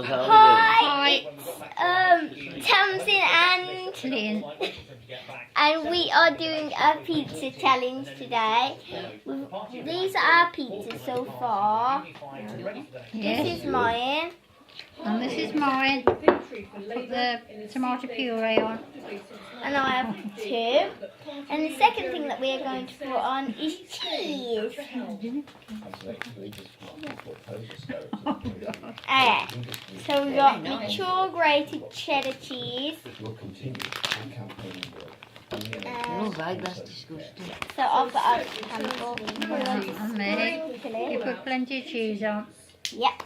girls, how are we doing? Hi, Tamsin and Clint, and we are doing a pizza challenge today. These are our pizzas so far. Yes. This is mine. And this is mine. Put the tomato puree on. And I have two. And the second thing that we are going to put on is cheese. Okay, so we got mature grated cheddar cheese. Oh, right, that's disgusting. So I've got a handful. And me. You put plenty of cheese on. Yep.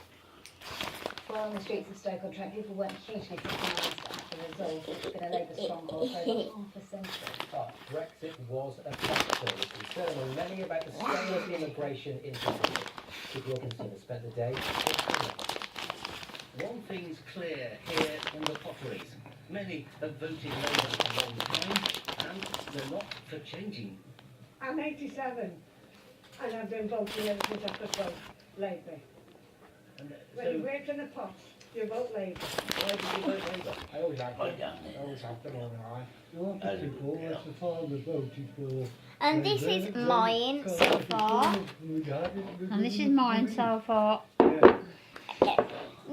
Well, on the streets of Stoke-on-Trent, people weren't hugely surprised at the result. It's been a Labour stronghold for over half a century. But Brexit was a factor. There's concern on many about the scale of the immigration into Britain. People are concerned to spend the day. One thing's clear here in the Potteries. Many have voted Labour a long time, and they're not for changing. I'm 87, and I've been voting ever since I could vote Labour. And When you work in the pot, you vote Labour. why did you vote Labour? I always have Right them. down I there. always have them on the eye. And this is mine so far. And this is mine so far. Okay.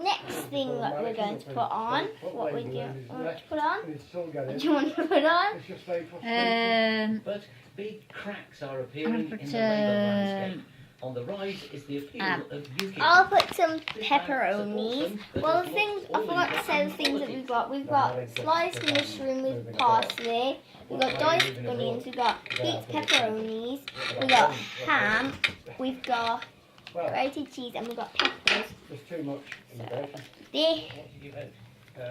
Next thing that we're going to put on, what we do want to put on? What do you want to put on? But big cracks are I'm appearing gonna in put, the Labour landscape. On the rise is the appeal of UKIP. I'll put some pepperonis. Well, the things I forgot to say the things that we've got. We've got sliced mushroom with parsley. We've got diced onions. We've got heaped pepperonis. We've got ham. We've got grated cheese, and we've got peppers. There's too much immigration. This What did you vote?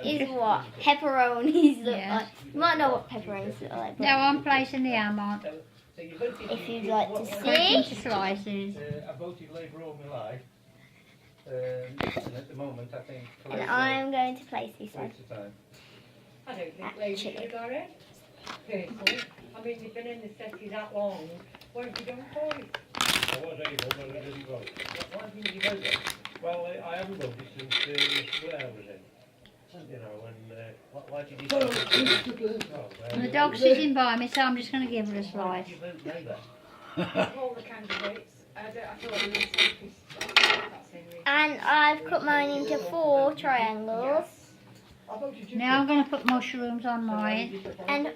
is what pepperonis look Yeah. like. You might know what pepperonis look like, but Now I'm placing the ham on. So you voted if you'd UKIP. like to Cut it into see. slices. I voted Labour all my life. And at the moment, I think... And I'm going to place this one. Waste of time. I don't think Labour should have got it, personally. I mean, you've been in the city that long. What have you done for it? I was able, but I didn't vote. Why didn't you vote then? Well, I haven't voted since Blair was in. You know, and... Why did you vote? And the dog's sitting by me, so I'm just going to give her a Why slice. did you vote Labour? All the candidates. I thought they were selfish. That's the reason. And I've cut mine into 4 triangles. Now I'm going to put mushrooms on mine. And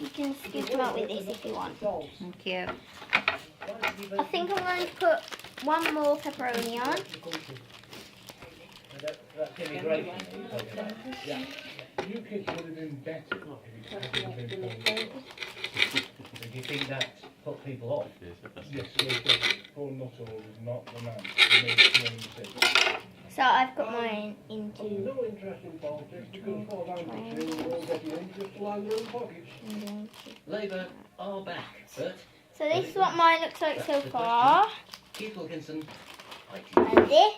you can scoop them out with this if you want. Thank you. Why did you vote? I think I'm going to put one more pepperoni on. That's immigration you're talking about. Yeah. UKIP would have been better if it hadn't been voted. So do you think that put people off? Yes, Paul Nuttall was not the man. He made clear mistakes. So I've got mine I've into no interest in politics because all I'm doing is all getting in just to line their own pockets. Labour are back, but So this is what mine looks like so far. Keith Wilkinson, And this.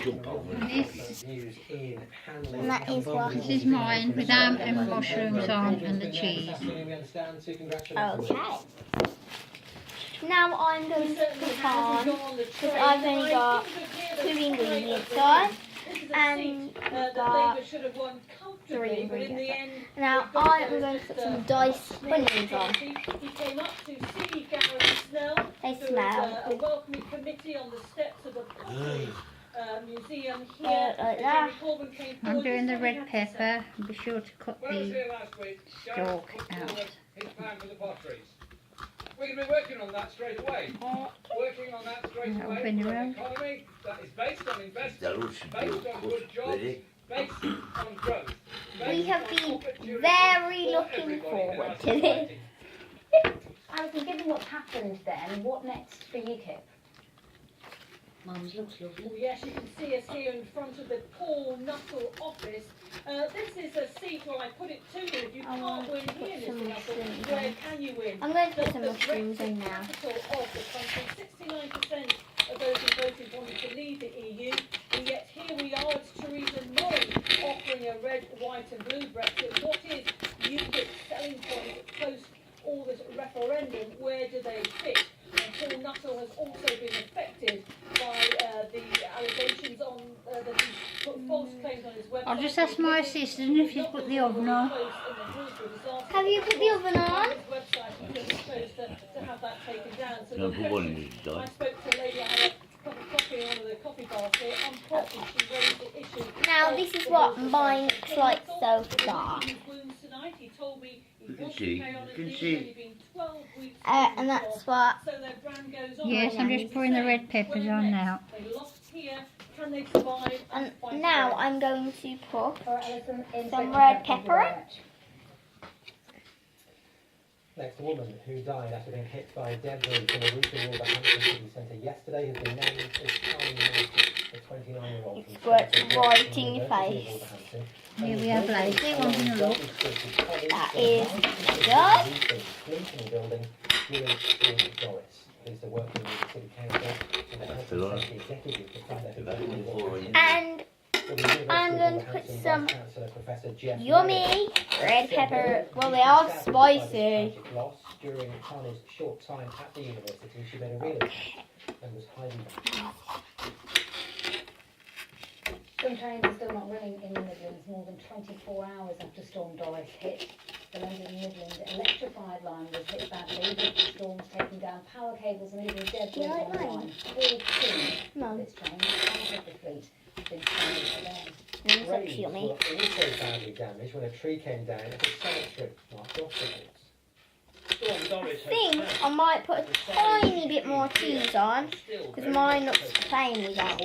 Jump over. And this, Used in handling And that is what- this is mine with ham and mushrooms on and the cheese. We understand, so congratulations. Okay. Now I'm going to put on, because I've only got 2 ingredients on, and we've got 3 ingredients on. Now I'm going to put some diced onions on. He came up to see Gary Snell. They There smell was a good. welcoming committee on the steps of the Pottery Museum here. Like that. Jamie Corbyn came I'm forward. doing the This is what he red had to say. pepper. Be sure to cut When I was the here last week, stalk Gareth put out. forward his plan for the potteries. We're going to be working on that straight away. Working on that straight That'll away bring for you an round. economy that is based on The investment, road should be all based on good cut, jobs, ready? based on growth. We based have on been opportunity very for looking everybody in forward our to this. society. Alison, given what's happened then, what next for UKIP? Mums looks lovely. Oh, yes, you can see us here in front of the Paul Nuttall office. This is a seat where I put it to you. If you I can't want win to put here, some Mr. Nuttall, mushrooms where in. can you win? I'm going to put The some mushrooms in now. capital of the country. 69% of those who voted wanted to leave the EU, and yet here we are. It's Theresa May offering a red, white, and blue Brexit. What is UKIP's selling point post all this referendum? Where do they fit? And Paul Nuttall has also been affected by the allegations on that he's put false claims on his website. I'll just ask my assistant if she's put the oven on. Have you put the oven on? His website because he's supposed to have that taken down. So No, the put one in question- his I dice. spoke to a lady, I had a cup of coffee in one of the coffee bars here. Unfortunately, she raised the issue. Now of this is the what whole mine process. looks like He so thought that far. he was wounds tonight. He told me he You can wants see, to carry on you as can he's see. only been 12 weeks And that's what. so their brand goes on. Yes, I'm just pouring the red peppers on now. They lost here. Can they survive? And fight now again? I'm going to put All right, Alison, in some second, red thank you pepper. very much. Next, a woman who died after being hit by debris from a roof in Wolverhampton City Centre yesterday has been named as Charlie Martin, the 29-year-old from Squirt Stanford right in your University of face. Wolverhampton. Here we have Lacey wanting a look. That is good. Clinton building during Doris. Police are working with the City Council and the Health and Safety Executive to find out exactly And I'm going to put some yummy red pepper. Well, they are spicy. During Tani's short time at the university, she made a real and was highly Some trains are still not running in the Midlands more than 24 hours after Storm Doris hit. The London Midland electrified line was hit badly, with the storms taking down power cables and leaving debris like on the mine? line. 14 No. of its trains, half of the fleet, have been stranded today. That's so Graves yummy. were also badly damaged when a tree came down at a cemetery marked off the roads. Storm Doris I think I might put a tiny bit more cheese on because mine looks plain without.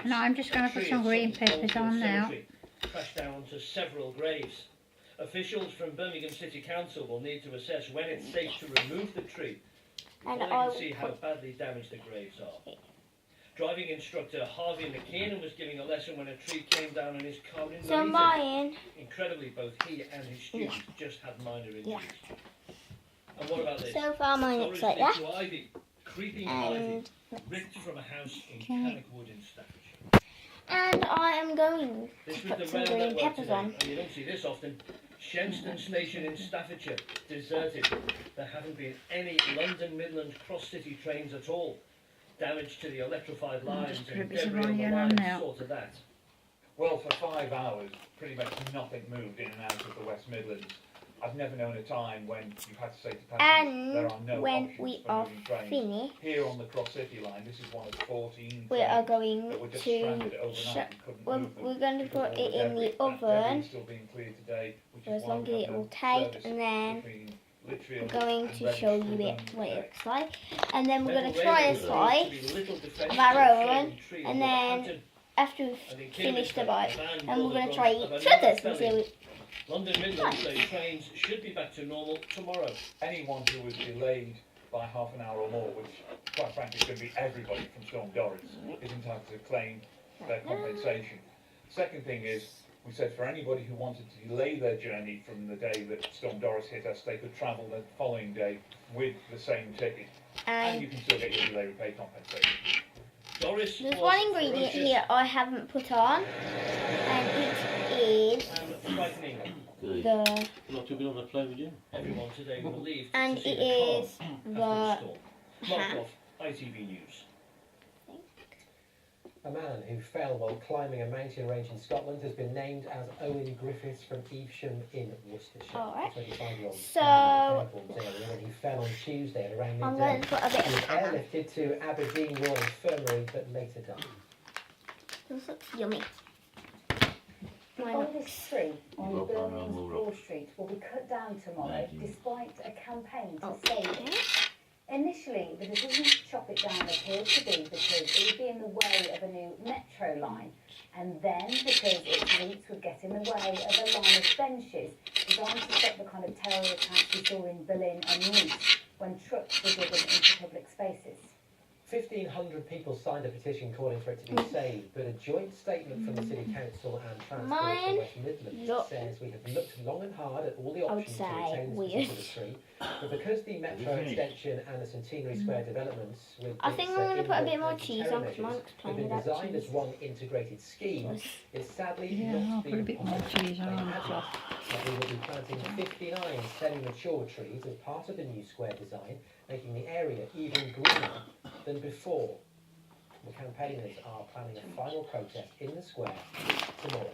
No, I'm just going to put some green peppers on now. Crashed down onto several graves. Officials from Birmingham City Council will need to assess when it's safe to remove the tree And before they I can will see how put badly damaged the graves are. Driving instructor Harvey McKinnon was giving a lesson when a tree came down on his car in so Nuneaton. mine. Incredibly, both he and his students just had minor injuries. Yeah. And what about this? So far mine looks like Doris that. Little Ivy, creeping ivy, And ripped from a house in Okay. Cannock in Staffordshire. and I am going This to was put the some rail green network peppers today, on. and you don't see this often. Shenston Station in Staffordshire, deserted. There haven't been any London Midland cross-city trains at all. Damage to the electrified lines just put a and bit of debris on the onion on lines now. sort of that. Well, for 5 hours, pretty much nothing moved in and out of the West Midlands. I've never known a time when you've had to say to passengers there are And no when options we for are moving trains. finished, Here on the Cross City line, this is one of 14 we are trains going that were just to. stranded overnight and couldn't move them We're going to because put of all it in the debris. That debris oven is still being cleared today, which for is as why long we as have it no will take, service and then between we're Lichfield going and to show Redditch you through it Birmingham what it today. looks like, and then we're going to Metal try a rails are supposed to slice be little defences of our to a own, fallen tree in and then Wolverhampton. after we've I think finished the Kidderminster, bite, a van and we're going to called try the each Bronx of other's another and see. felony. London Midland say trains should be back to normal tomorrow. Anyone who was delayed by half an hour or more, which quite frankly is going to be everybody from Storm Doris, is entitled to claim their compensation. Second thing is, we said for anybody who wanted to delay their journey from the day that Storm Doris hit us, they could travel the following day with the same ticket, and you And can still get your delay repay compensation. Doris there's was one ingredient ferocious here I haven't put on, and it is and frightening. Good. the Not too good on the plane with you. Everyone today believed and to see it the is calm the after the storm. Mark ham. off ITV News. A man who fell while climbing a mountain range in Scotland has been named as Owen Griffiths from Evesham in Worcestershire. Alright. The 25-year-old So- area when he fell on Tuesday at around I'm midday. going to put a bit He was of ham. airlifted to Aberdeen Royal Infirmary but later died. This looks yummy. The Mine oldest looks. tree on Rock on Birmingham's Roll Broad Rock. Street will be cut down tomorrow, Imagine. despite a campaign to Okay. save it. Initially, the decision to chop it down appeared to be because it would be in the way of a new metro line, and then because its roots would get in the way of a line of benches designed to stop the kind of terror attacks we saw in Berlin and Nice when trucks were driven into public spaces. 1,500 people signed a petition calling for it to be saved, but a joint statement from the City Council and Transport Mine for West Midlands look- says we have looked long and hard at all the I would options to say retain this weird. particular tree, but because the metro extension and the Centenary Square developments with I think its, I'm going to put a inbuilt bit more anti-terror cheese on because mine measures looks have plain been without designed as cheese. one integrated scheme, it's sadly Yeah, not I'll put a been bit more possible. cheese They on had top. that we will be planting 59 semi-mature trees as part of the new square design, making the area even greener than before. The campaigners are planning a final protest in the square tomorrow.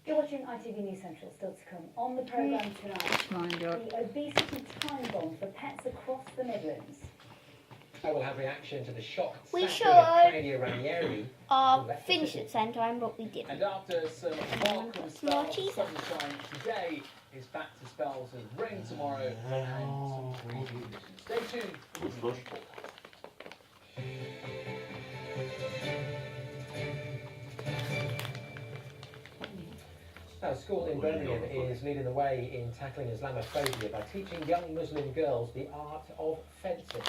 You're watching ITV News Central, still to come on the programme tonight. Mind up. The obesity time bomb for pets across the Midlands. I will have reaction to the shock We sacking of should. Claudia Ranieri. Finish at the same time, but we didn't. And after some welcome More spells of cheese. sunshine today, is back to spells of rain tomorrow and some breezy conditions. Stay tuned. A school in Birmingham is leading the way in tackling Islamophobia by teaching young Muslim girls the art of fencing.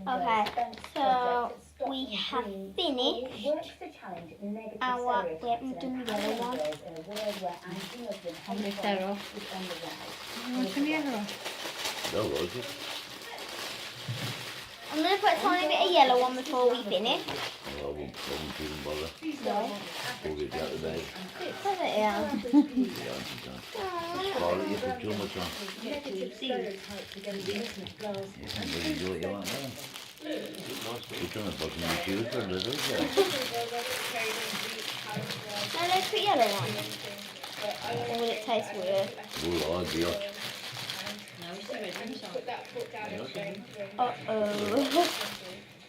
Okay, so we have finished our, we haven't done the yellow one. I'll lift that off. You want some yellow? No, was it? I'm going to put a tiny bit of yellow on before we finish. I won't even bother. No. We'll get out of bed. Put it in. Spoil it, you put too much on. You can really do what you want now. Put on the bottom of the shoes for a little bit. No, let's put yellow on. Or will it taste weird? Oh, I'd be hot. Uh-oh.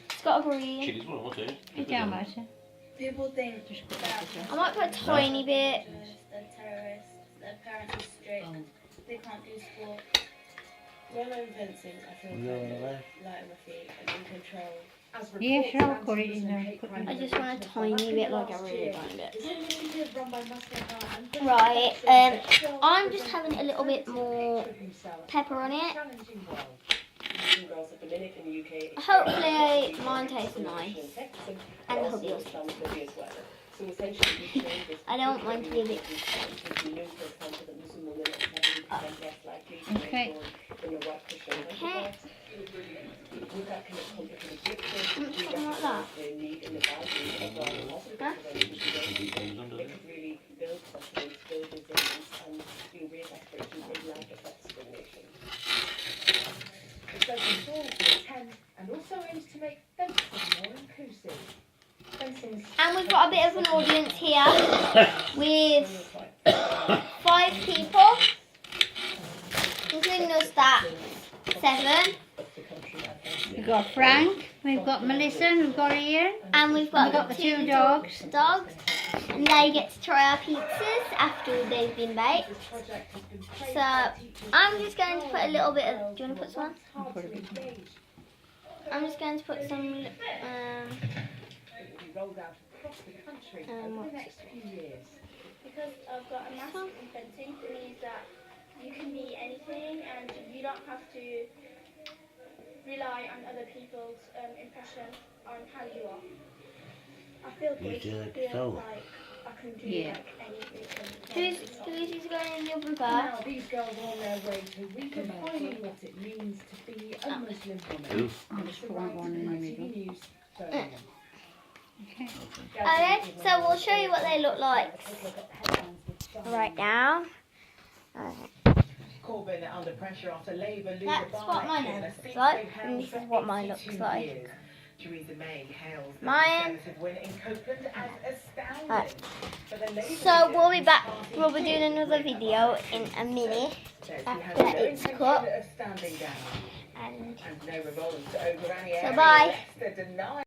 It's got a green. Chilies, what's it? Get down, Marcia. People think I might put a tiny bit. they're terrorists, their parents are strict, they can't do sport. Yellow fencing, I feel Yeah, kind of right. light on my feet and in control. Yeah, sure, I'll put it in there. I just want a tiny bit, like a really tiny bit. This initiative run by Muslim Heart and Right, I'm just having a little bit more pepper on it. challenging world. Muslim girls have been in it in the UK. Hopefully mine tastes nice. And also hopefully yours. Islamophobia as well. So essentially, we train this I don't want to be a bit. we know, for example, that Muslim women are 70% less likely to Okay. be born in a white Christian Okay. with that kind of complicated picture, Something like that. the need and the value of our hospital Huh? prevention. It could really build confidence, build resilience, and real aspirations in life affect discrimination. It's open to all to attend and also aims to make fencing more inclusive. Fencing's And we've got a bit of an audience here with 5 people, including us that 7. We've got Frank, we've got Melissa, and we've got Ian. And we've got, We've got the 2 dogs. dogs. And they get to try our pizzas after they've been baked. So I'm just going to put a little bit of. Do you want to put some on? I'm just going to put some. rolled out across the country over the next few years. Because I've got a master in fencing, it means that you can be anything and you don't have to rely on other people's impression on how you are. I feel good, I feel like I can do Yeah. like anything. Who's going in your group? Now these girls are on their way to redefining what it means to be a Muslim woman. I'll just put one in the middle. ITV News, Birmingham. Okay. Okay, so we'll show you what they look like right now. Corbyn under pressure after Labour lose That's the what mine by-election, a looks seat like, they've held and this for is what mine 82 looks like. years. Theresa May hails the Mine. Conservative win in Copeland as astounding. Right. For the Labour So we'll be leader, back. party We'll be doing another video in a minute says he has after no it's intention cut. of standing down And and no revolt over any So area bye. Leicester denies.